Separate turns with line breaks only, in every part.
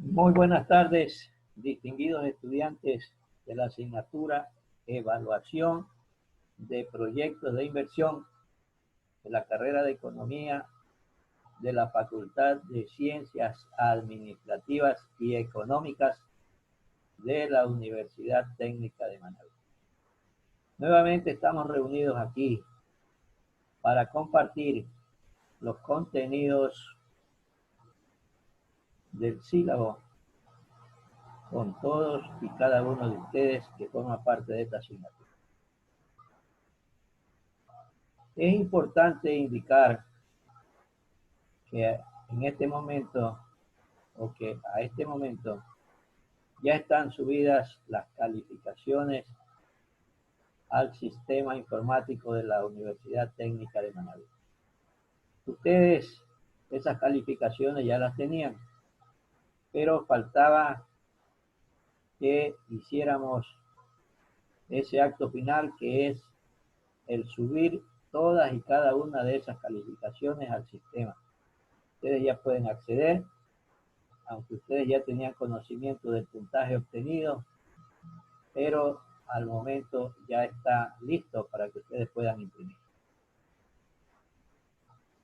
Muy buenas tardes, distinguidos estudiantes de la asignatura Evaluación de Proyectos de Inversión de la carrera de Economía de la Facultad de Ciencias Administrativas y Económicas de la Universidad Técnica de Managua. Nuevamente estamos reunidos aquí para compartir los contenidos del sílabo con todos y cada uno de ustedes que forman parte de esta asignatura. Es importante indicar que en este momento, o que a este momento, ya están subidas las calificaciones al sistema informático de la Universidad Técnica de Managua. Ustedes esas calificaciones ya las tenían, pero faltaba que hiciéramos ese acto final, que es el subir todas y cada una de esas calificaciones al sistema. Ustedes ya pueden acceder, aunque ustedes ya tenían conocimiento del puntaje obtenido, pero al momento ya está listo para que ustedes puedan imprimir.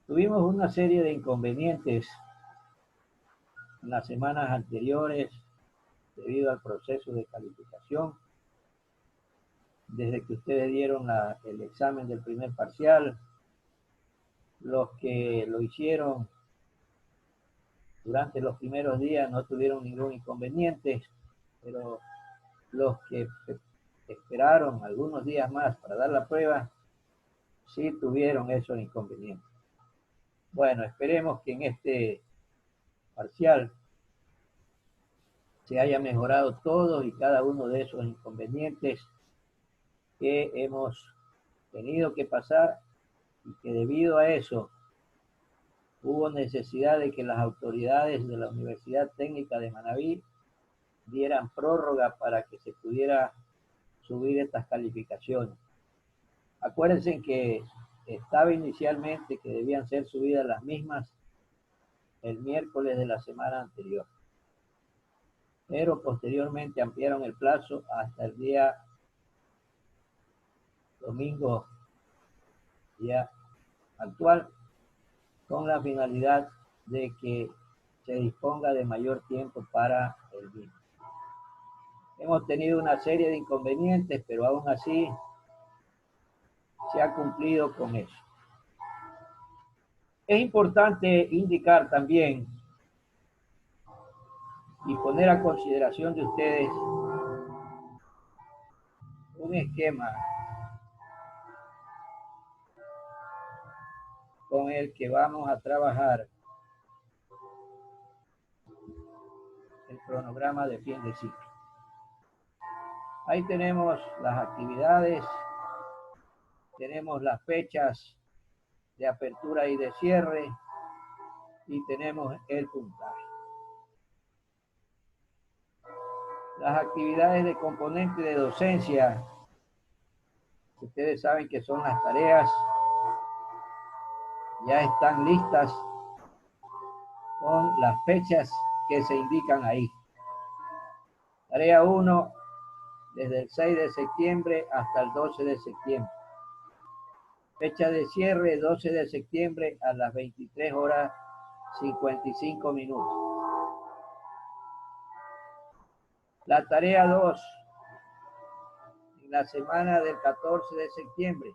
Tuvimos una serie de inconvenientes en las semanas anteriores debido al proceso de calificación. Desde que ustedes dieron el examen del primer parcial, los que lo hicieron durante los primeros días no tuvieron ningún inconveniente, pero los que esperaron algunos días más para dar la prueba, sí tuvieron esos inconvenientes. Bueno, esperemos que en este parcial se haya mejorado todos y cada uno de esos inconvenientes que hemos tenido que pasar, y que debido a eso hubo necesidad de que las autoridades de la Universidad Técnica de Manabí dieran prórroga para que se pudiera subir estas calificaciones. Acuérdense que estaba inicialmente que debían ser subidas las mismas el miércoles de la semana anterior, pero posteriormente ampliaron el plazo hasta el día domingo, día actual, con la finalidad de que se disponga de mayor tiempo para el mismo. Hemos tenido una serie de inconvenientes, pero aún así se ha cumplido con eso. Es importante indicar también y poner a consideración de ustedes un esquema con el que vamos a trabajar el cronograma de fin de ciclo. Ahí tenemos las actividades, tenemos las fechas de apertura y de cierre, y tenemos el puntaje. Las actividades de componente de docencia, ustedes saben que son las tareas, ya están listas con las fechas que se indican ahí. Tarea 1, desde el 6 de septiembre hasta el 12 de septiembre. Fecha de cierre, 12 de septiembre a las 23 horas 55 minutos. La tarea 2, en la semana del 14 de septiembre.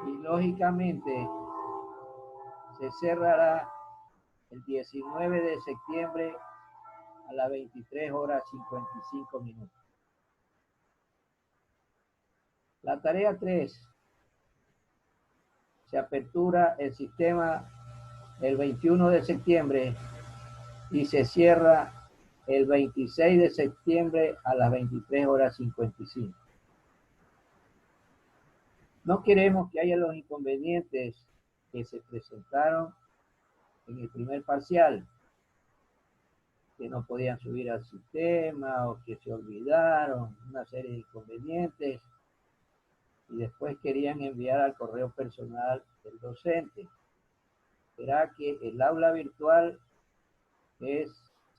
Y lógicamente se cerrará el 19 de septiembre a las 23 horas 55 minutos. La tarea 3, se apertura el sistema el 21 de septiembre y se cierra el 26 de septiembre a las 23 horas 55. No queremos que haya los inconvenientes que se presentaron en el primer parcial, que no podían subir al sistema o que se olvidaron, una serie de inconvenientes, y después querían enviar al correo personal del docente. Verá que el aula virtual es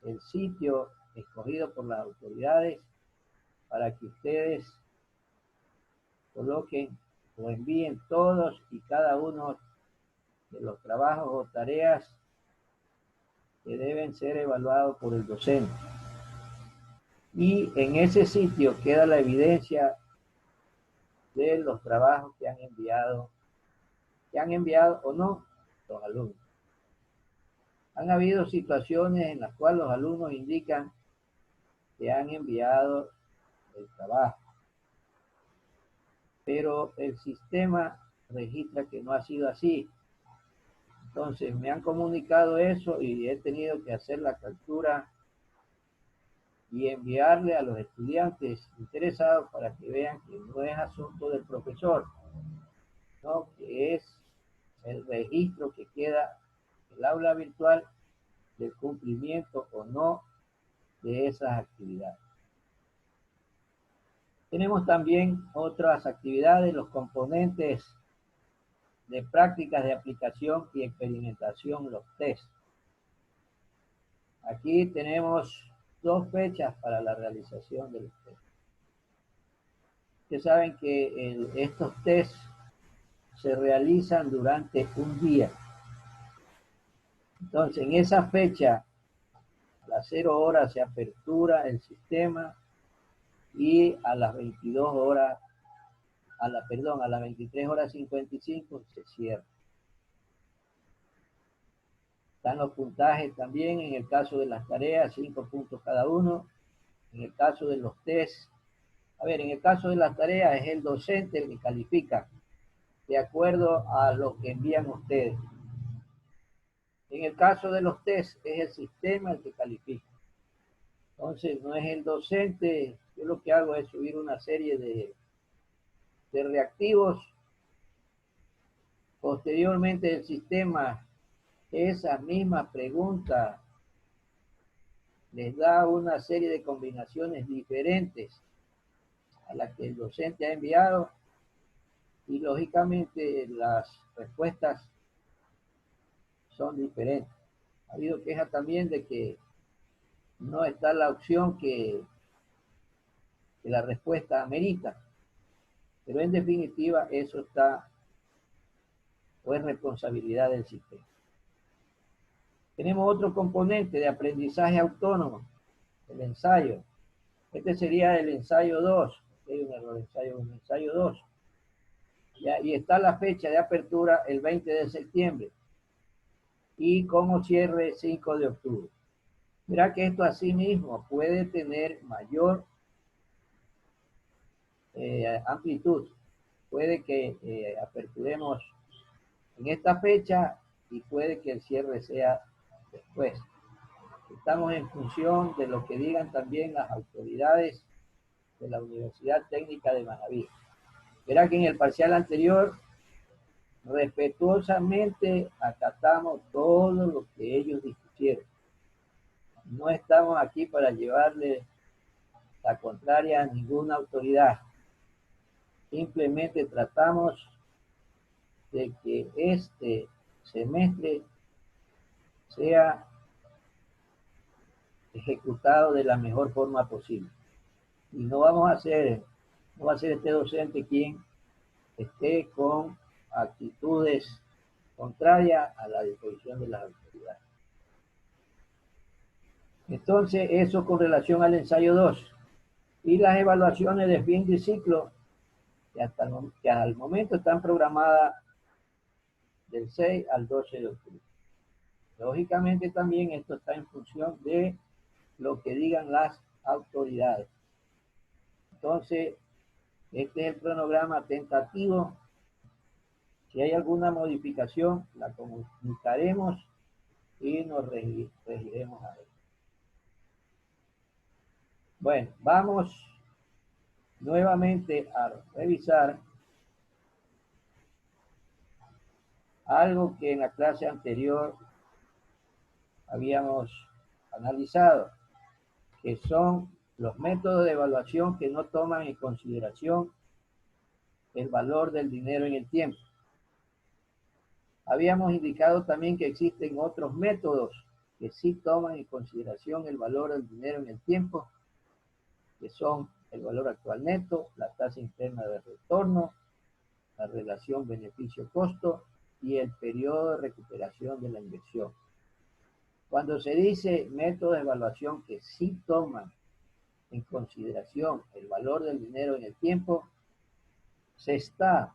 el sitio escogido por las autoridades para que ustedes coloquen o envíen todos y cada uno de los trabajos o tareas que deben ser evaluados por el docente. Y en ese sitio queda la evidencia de los trabajos que han enviado o no los alumnos. Han habido situaciones en las cuales los alumnos indican que han enviado el trabajo, pero el sistema registra que no ha sido así. Entonces me han comunicado eso y he tenido que hacer la captura y enviarle a los estudiantes interesados para que vean que no es asunto del profesor, ¿no? Que es el registro que queda en el aula virtual del cumplimiento o no de esas actividades. Tenemos también otras actividades, los componentes de prácticas de aplicación y experimentación, los test. Aquí tenemos 2 fechas para la realización de los test. Ustedes saben que estos test se realizan durante un día. Entonces, en esa fecha, a las 0 horas se apertura el sistema y a las 22 horas, a las 23 horas 55 se cierra. Están los puntajes también en el caso de las tareas, 5 puntos cada uno. En el caso de los test, en el caso de las tareas es el docente el que califica de acuerdo a lo que envían ustedes. En el caso de los test es el sistema el que califica. Entonces no es el docente. Yo lo que hago es subir una serie de reactivos. Posteriormente el sistema esas mismas preguntas les da una serie de combinaciones diferentes a las que el docente ha enviado y lógicamente las respuestas son diferentes. Ha habido queja también de que no está la opción que la respuesta amerita, pero en definitiva eso está o es responsabilidad del sistema. Tenemos otro componente de aprendizaje autónomo, el ensayo. Este sería el ensayo 2. Hay un error, ensayo 2. Y está la fecha de apertura el 20 de septiembre y como cierre 5 de octubre. Mira que esto asimismo puede tener mayor amplitud. Puede que aperturemos en esta fecha y puede que el cierre sea después. Estamos en función de lo que digan también las autoridades de la Universidad Técnica de Manabí. Verá que en el parcial anterior respetuosamente acatamos todo lo que ellos discutieron. No estamos aquí para llevarle la contraria a ninguna autoridad. Simplemente tratamos de que este semestre sea ejecutado de la mejor forma posible. Y no va a ser este docente quien esté con actitudes contrarias a la disposición de las autoridades. Entonces, eso con relación al ensayo 2. Y las evaluaciones de fin de ciclo, que al momento están programadas del 6 al 12 de octubre. Lógicamente también esto está en función de lo que digan las autoridades. Entonces, este es el cronograma tentativo. Si hay alguna modificación, la comunicaremos y nos regiremos a él. Bueno, vamos nuevamente a revisar algo que en la clase anterior habíamos analizado, que son los métodos de evaluación que no toman en consideración el valor del dinero en el tiempo. Habíamos indicado también que existen otros métodos que sí toman en consideración el valor del dinero en el tiempo, que son el valor actual neto, la tasa interna de retorno, la relación beneficio-costo y el periodo de recuperación de la inversión. Cuando se dice método de evaluación que sí toman en consideración el valor del dinero en el tiempo, se está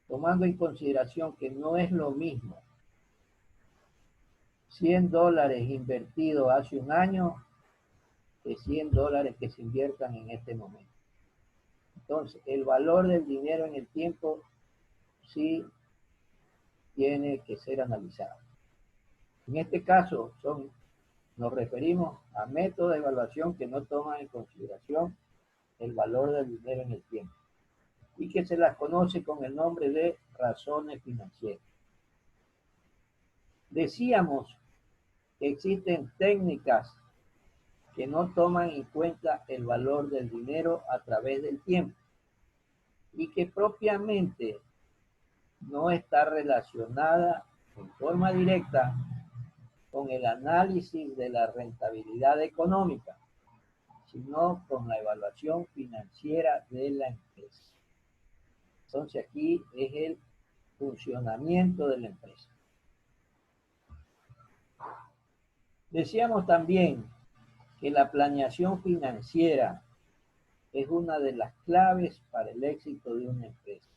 tomando en consideración que no es lo mismo $100 invertidos hace un año que $100 que se inviertan en este momento. Entonces, el valor del dinero en el tiempo sí tiene que ser analizado. En este caso, nos referimos a métodos de evaluación que no toman en consideración el valor del dinero en el tiempo y que se las conoce con el nombre de razones financieras. Decíamos que existen técnicas que no toman en cuenta el valor del dinero a través del tiempo y que propiamente no está relacionada en forma directa con el análisis de la rentabilidad económica, sino con la evaluación financiera de la empresa. Entonces aquí es el funcionamiento de la empresa. Decíamos también que la planeación financiera es una de las claves para el éxito de una empresa.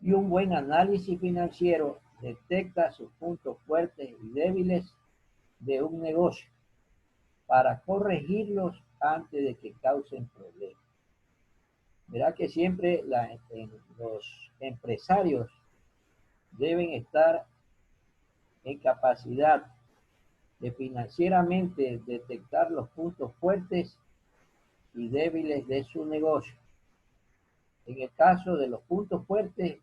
Y un buen análisis financiero detecta sus puntos fuertes y débiles de un negocio para corregirlos antes de que causen problemas. Verá que siempre los empresarios deben estar en capacidad de financieramente detectar los puntos fuertes y débiles de su negocio. En el caso de los puntos fuertes,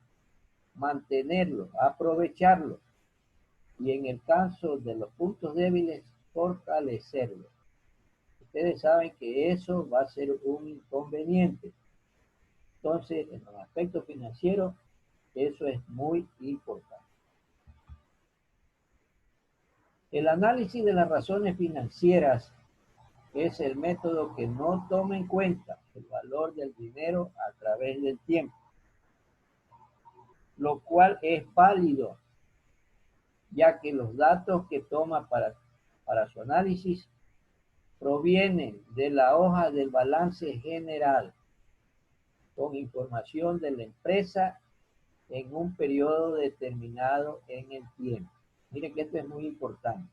mantenerlos, aprovecharlos. Y en el caso de los puntos débiles, fortalecerlos. Ustedes saben que eso va a ser un inconveniente. Entonces, en los aspectos financieros, eso es muy importante. El análisis de las razones financieras es el método que no toma en cuenta el valor del dinero a través del tiempo, lo cual es válido, ya que los datos que toma para su análisis provienen de la hoja del balance general, con información de la empresa en un periodo determinado en el tiempo. Miren que esto es muy importante.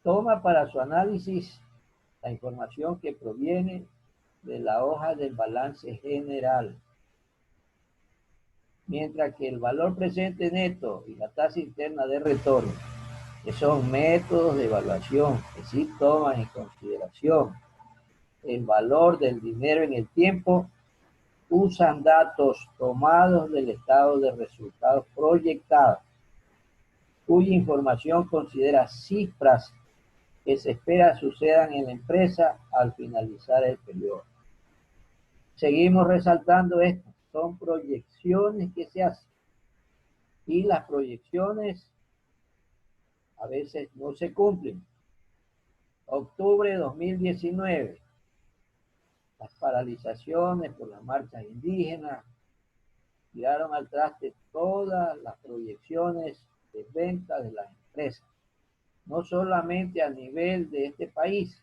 Toma para su análisis la información que proviene de la hoja del balance general, mientras que el valor presente neto y la tasa interna de retorno, que son métodos de evaluación que sí toman en consideración el valor del dinero en el tiempo, usan datos tomados del estado de resultados proyectados, cuya información considera cifras que se espera sucedan en la empresa al finalizar el periodo. Seguimos resaltando esto, son proyecciones que se hacen y las proyecciones a veces no se cumplen. Octubre de 2019, las paralizaciones por las marchas indígenas tiraron al traste todas las proyecciones de venta de las empresas, no solamente a nivel de este país,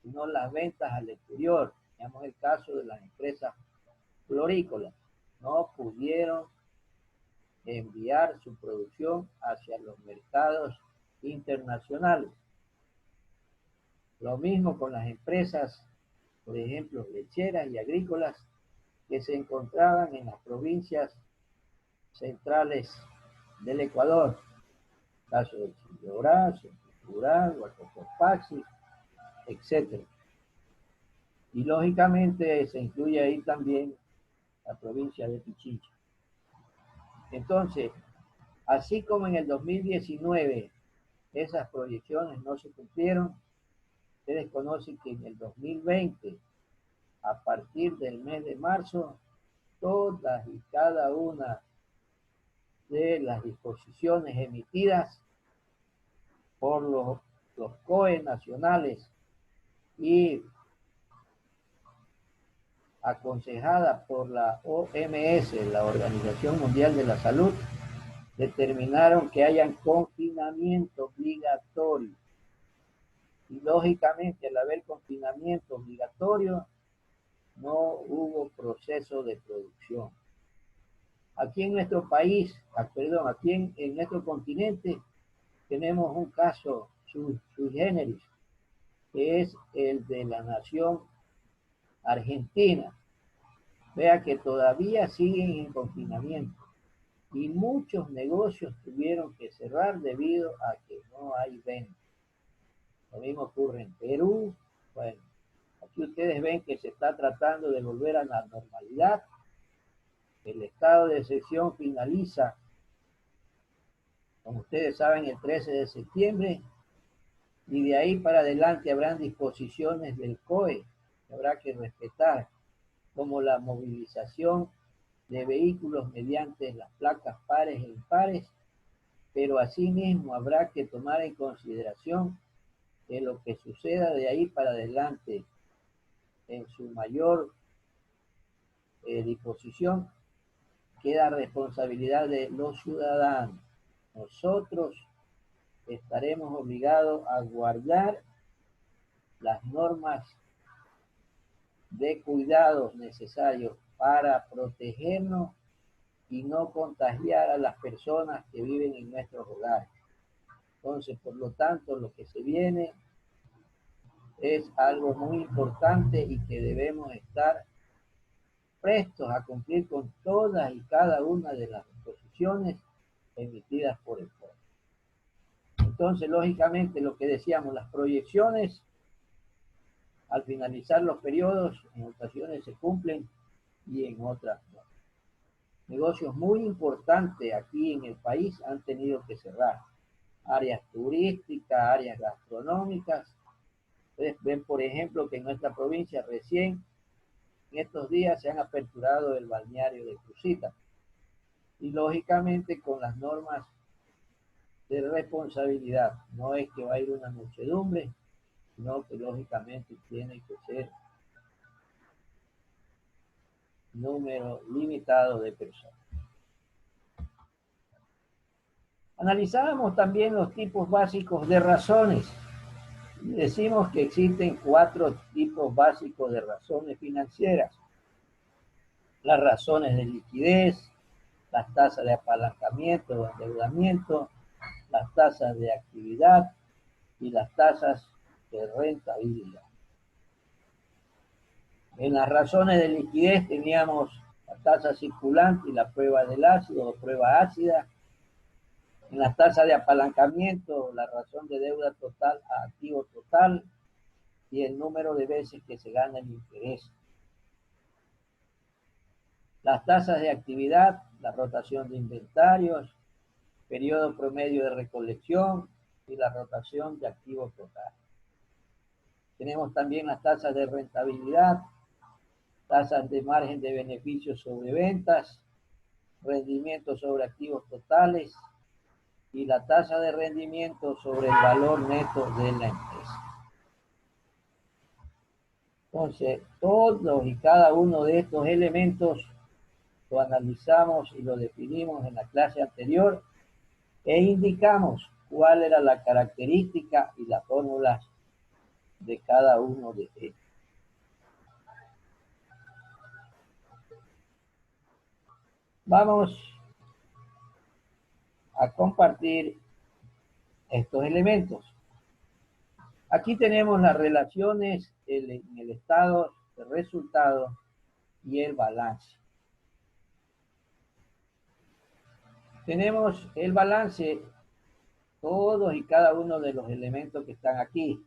sino las ventas al exterior. Veamos el caso de las empresas florícolas, no pudieron enviar su producción hacia los mercados internacionales. Lo mismo con las empresas, por ejemplo, lecheras y agrícolas que se encontraban en las provincias centrales del Ecuador, caso de Chillorá, Rural, Huacotopaxi, etc. Y lógicamente se incluye ahí también la provincia de Pichincha. Entonces, así como en el 2019 esas proyecciones no se cumplieron, ustedes conocen que en el 2020, a partir del mes de marzo, todas y cada una de las disposiciones emitidas por los COE nacionales y aconsejada por la OMS, la Organización Mundial de la Salud, determinaron que hayan confinamiento obligatorio. Y lógicamente, al haber confinamiento obligatorio, no hubo proceso de producción. Aquí en nuestro país, aquí en nuestro continente, tenemos un caso sui generis, que es el de la nación Argentina. Vea que todavía siguen en confinamiento y muchos negocios tuvieron que cerrar debido a que no hay venta. Lo mismo ocurre en Perú. Bueno, aquí ustedes ven que se está tratando de volver a la normalidad. El estado de excepción finaliza, como ustedes saben, el 13 de septiembre, y de ahí para adelante habrán disposiciones del COE que habrá que respetar, como la movilización de vehículos mediante las placas pares e impares, pero asimismo habrá que tomar en consideración que lo que suceda de ahí para adelante en su mayor disposición queda responsabilidad de los ciudadanos. Nosotros estaremos obligados a guardar las normas de cuidados necesarios para protegernos y no contagiar a las personas que viven en nuestros hogares. Entonces, por lo tanto, lo que se viene es algo muy importante y que debemos estar prestos a cumplir con todas y cada una de las disposiciones emitidas por el pueblo. Entonces, lógicamente, lo que decíamos, las proyecciones, al finalizar los periodos, en ocasiones se cumplen y en otras no. Negocios muy importantes aquí en el país han tenido que cerrar. Áreas turísticas, áreas gastronómicas. Ustedes ven, por ejemplo, que en nuestra provincia recién, en estos días, se han aperturado el balneario de Crucita. Y lógicamente con las normas de responsabilidad. No es que va a ir una muchedumbre, sino que lógicamente tiene que ser número limitado de personas. Analizábamos también los tipos básicos de razones. Decimos que existen 4 tipos básicos de razones financieras. Las razones de liquidez, las tasas de apalancamiento o endeudamiento, las tasas de actividad y las tasas de rentabilidad. En las razones de liquidez teníamos la tasa circulante y la prueba del ácido o prueba ácida. En las tasas de apalancamiento, la razón de deuda total a activo total y el número de veces que se gana el interés. Las tasas de actividad, la rotación de inventarios, periodo promedio de recolección y la rotación de activo total. Tenemos también las tasas de rentabilidad, tasas de margen de beneficios sobre ventas, rendimiento sobre activos totales y la tasa de rendimiento sobre el valor neto de la empresa. Entonces, todos y cada uno de estos elementos lo analizamos y lo definimos en la clase anterior e indicamos cuál era la característica y las fórmulas de cada uno de ellos. Vamos a compartir estos elementos. Aquí tenemos las relaciones en el estado de resultado y el balance. Tenemos el balance, todos y cada uno de los elementos que están aquí.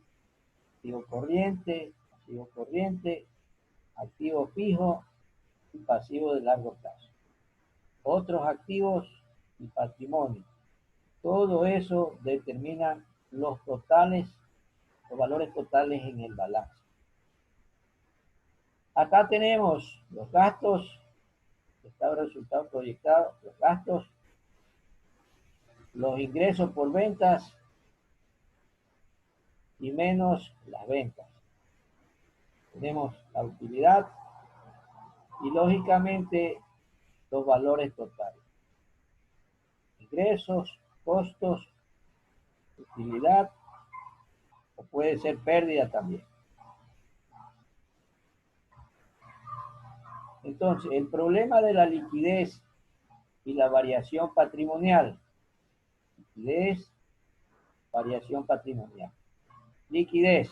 Activo corriente, activo fijo y pasivo de largo plazo. Otros activos y patrimonio. Todo eso determina los totales, los valores totales en el balance. Acá tenemos los gastos, estado de resultados proyectados, los gastos, los ingresos por ventas y menos las ventas. Tenemos la utilidad y lógicamente los valores totales. Ingresos, costos, utilidad o puede ser pérdida también. Entonces, el problema de la liquidez y la variación patrimonial. Liquidez, variación patrimonial. Liquidez.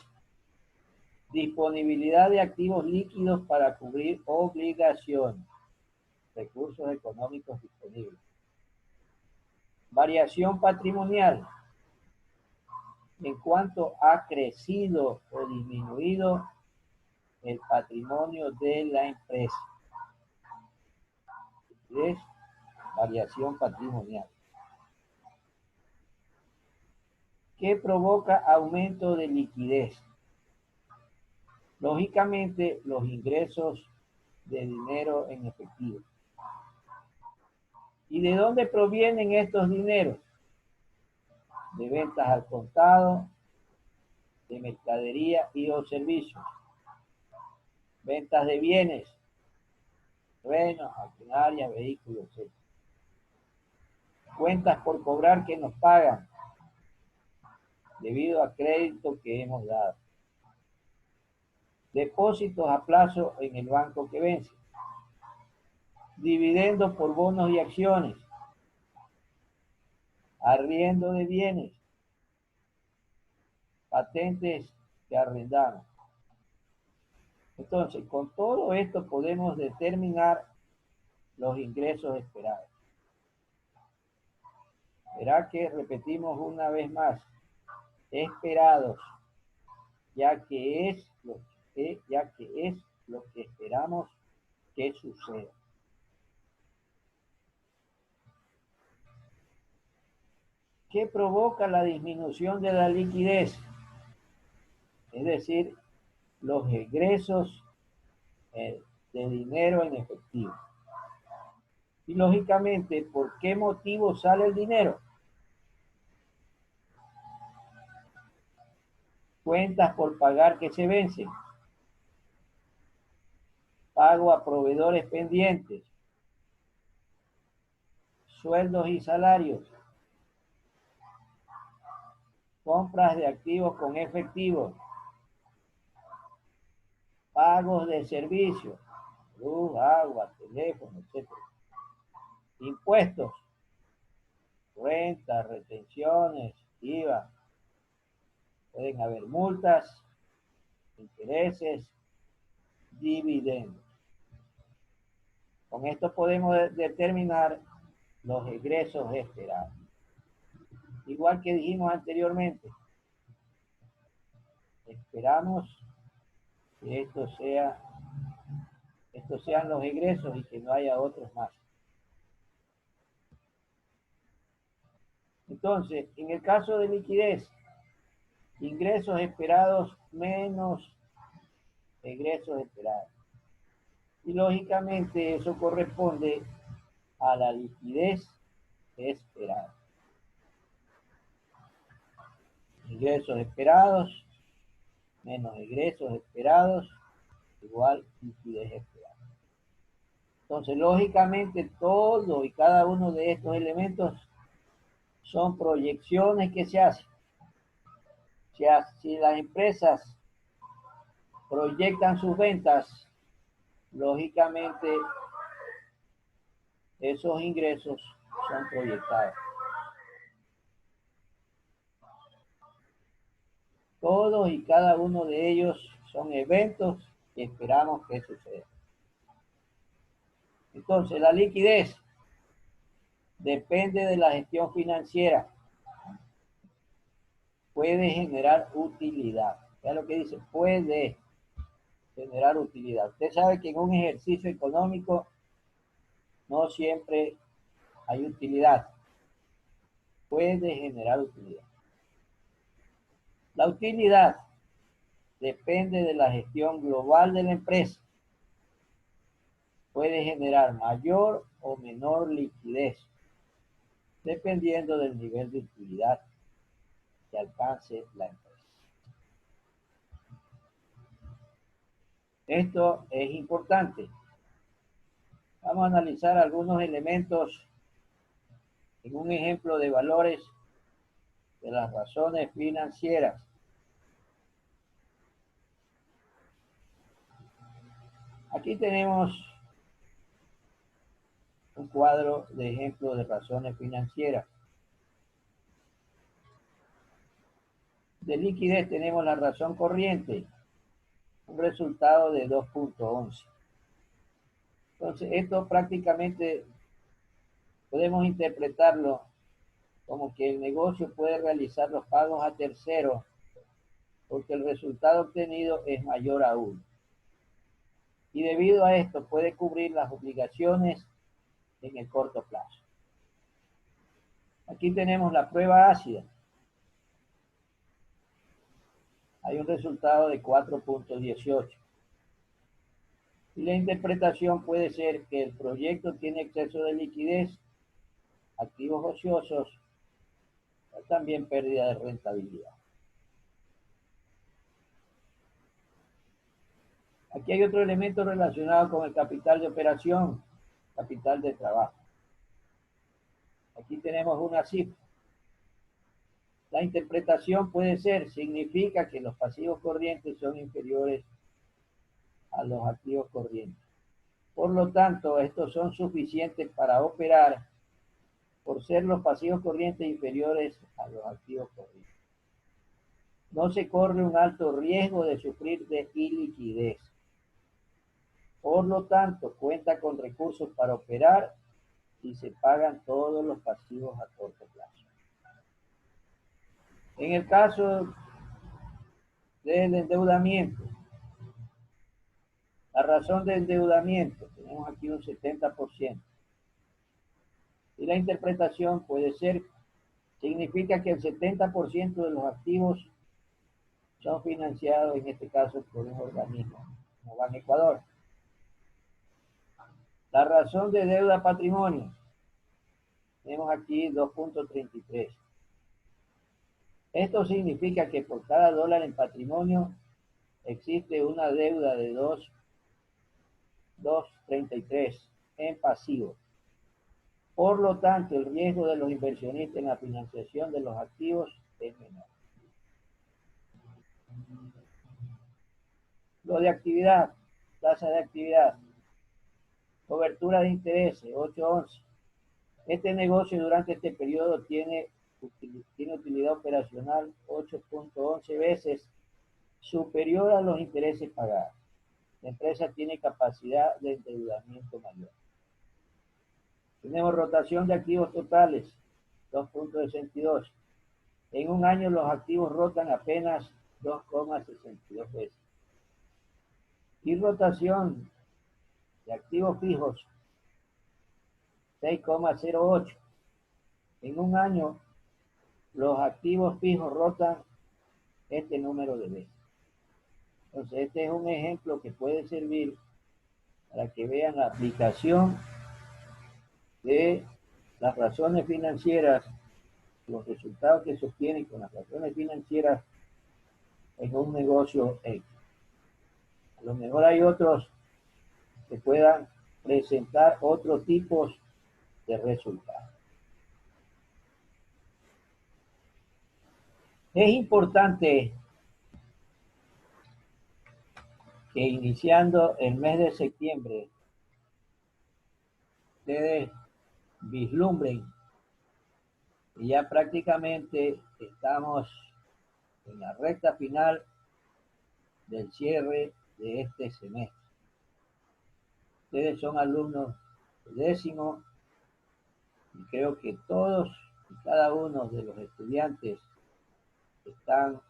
Disponibilidad de activos líquidos para cubrir obligaciones. Recursos económicos disponibles. Variación patrimonial. En cuanto ha crecido o disminuido el patrimonio de la empresa. Liquidez, variación patrimonial. ¿Qué provoca aumento de liquidez? Lógicamente, los ingresos de dinero en efectivo. ¿Y de dónde provienen estos dineros? De ventas al contado, de mercadería y o servicios. Ventas de bienes, terrenos, maquinaria, vehículos, etc. Cuentas por cobrar que nos pagan debido a crédito que hemos dado. Depósitos a plazo en el banco que vence. Dividendos por bonos y acciones. Arriendo de bienes. Patentes que arrendamos. Entonces, con todo esto podemos determinar los ingresos esperados. Verá que repetimos una vez más, esperados, ya que es lo que esperamos que suceda. ¿Qué provoca la disminución de la liquidez? Es decir, los egresos de dinero en efectivo. Y lógicamente, ¿por qué motivo sale el dinero? Cuentas por pagar que se vencen. Pago a proveedores pendientes. Sueldos y salarios. Compras de activos con efectivo. Pagos de servicios. Luz, agua, teléfono, etc. Impuestos. Rentas, retenciones, IVA. Pueden haber multas, intereses, dividendos. Con esto podemos determinar los egresos esperados. Igual que dijimos anteriormente, esperamos que estos sean los egresos y que no haya otros más. Entonces, en el caso de liquidez, ingresos esperados menos egresos esperados. Y lógicamente eso corresponde a la liquidez esperada. Ingresos esperados menos egresos esperados igual liquidez esperada. Entonces, lógicamente, todo y cada uno de estos elementos son proyecciones que se hacen. Si las empresas proyectan sus ventas, lógicamente esos ingresos son proyectados. Todos y cada uno de ellos son eventos que esperamos que sucedan. Entonces, la liquidez depende de la gestión financiera. Puede generar utilidad. Ya lo que dice, puede generar utilidad. Usted sabe que en un ejercicio económico no siempre hay utilidad. Puede generar utilidad. La utilidad depende de la gestión global de la empresa. Puede generar mayor o menor liquidez. dependiendo del nivel de utilidad que alcance la empresa. Esto es importante. Vamos a analizar algunos elementos en un ejemplo de valores de las razones financieras. Aquí tenemos un cuadro de ejemplo de razones financieras. De liquidez tenemos la razón corriente, un resultado de 2.11. Entonces, esto prácticamente podemos interpretarlo como que el negocio puede realizar los pagos a terceros porque el resultado obtenido es mayor a 1. Y debido a esto puede cubrir las obligaciones en el corto plazo. Aquí tenemos la prueba ácida. Hay un resultado de 4.18. Y la interpretación puede ser que el proyecto tiene exceso de liquidez, activos ociosos, o también pérdida de rentabilidad. Aquí hay otro elemento relacionado con el capital de operación, capital de trabajo. Aquí tenemos una cifra. La interpretación puede ser, significa que los pasivos corrientes son inferiores a los activos corrientes. Por lo tanto, estos son suficientes para operar por ser los pasivos corrientes inferiores a los activos corrientes. No se corre un alto riesgo de sufrir de iliquidez. Por lo tanto, cuenta con recursos para operar y se pagan todos los pasivos a corto plazo. En el caso del endeudamiento, la razón de endeudamiento, tenemos aquí un 70%. Y la interpretación puede ser, significa que el 70% de los activos son financiados, en este caso, por un organismo como Ban Ecuador. La razón de deuda patrimonio, tenemos aquí 2.33. Esto significa que por cada dólar en patrimonio existe una deuda de 2.33 en pasivo. Por lo tanto, el riesgo de los inversionistas en la financiación de los activos es menor. Lo de actividad, tasa de actividad, cobertura de intereses, 8.11. Este negocio durante este periodo tiene utilidad operacional 8.11 veces superior a los intereses pagados. La empresa tiene capacidad de endeudamiento mayor. Tenemos rotación de activos totales, 2.62. En un año los activos rotan apenas 2.62 veces. Y rotación de activos fijos, 6.08. En un año los activos fijos rotan este número de veces. Entonces, este es un ejemplo que puede servir para que vean la aplicación de las razones financieras, los resultados que se obtienen con las razones financieras en un negocio X. A lo mejor hay otros que puedan presentar otros tipos de resultados. Es importante que iniciando el mes de septiembre, ustedes vislumbren y ya prácticamente estamos en la recta final del cierre de este semestre. Ustedes son alumnos de 10º y creo que todos y cada uno de los estudiantes que están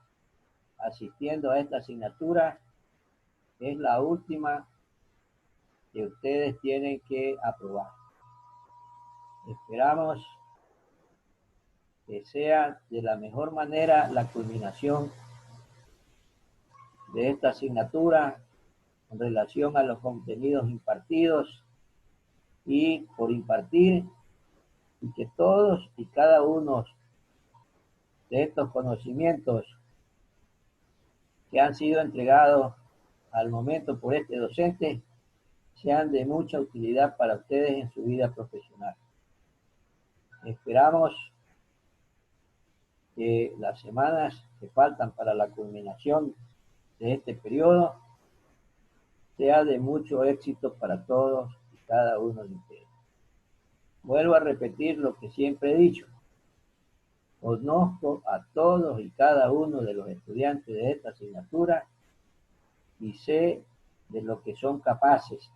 asistiendo a esta asignatura es la última que ustedes tienen que aprobar. Esperamos que sea de la mejor manera la culminación de esta asignatura en relación a los contenidos impartidos y por impartir y que todos y cada uno de estos conocimientos que han sido entregados al momento por este docente sean de mucha utilidad para ustedes en su vida profesional. Esperamos que las semanas que faltan para la culminación de este periodo sea de mucho éxito para todos y cada uno de ustedes. Vuelvo a repetir lo que siempre he dicho. Conozco a todos y cada uno de los estudiantes de esta asignatura y sé de lo que son capaces.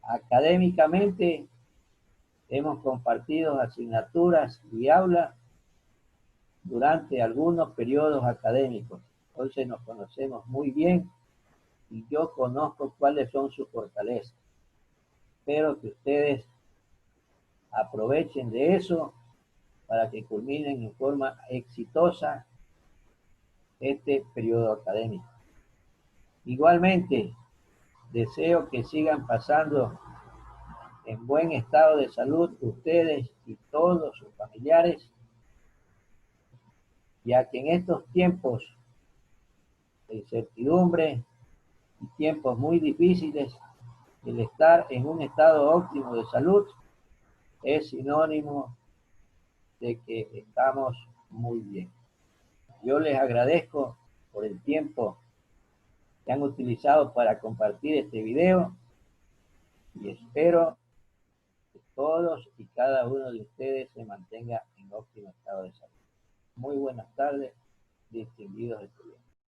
Académicamente hemos compartido asignaturas y aulas durante algunos periodos académicos. Entonces nos conocemos muy bien y yo conozco cuáles son sus fortalezas. Espero que ustedes aprovechen de eso para que culminen en forma exitosa este periodo académico. Igualmente, deseo que sigan pasando en buen estado de salud ustedes y todos sus familiares, ya que en estos tiempos de incertidumbre y tiempos muy difíciles, el estar en un estado óptimo de salud es sinónimo de que estamos muy bien. Yo les agradezco por el tiempo que han utilizado para compartir este video y espero que todos y cada uno de ustedes se mantenga en óptimo estado de salud. Muy buenas tardes, distinguidos estudiantes.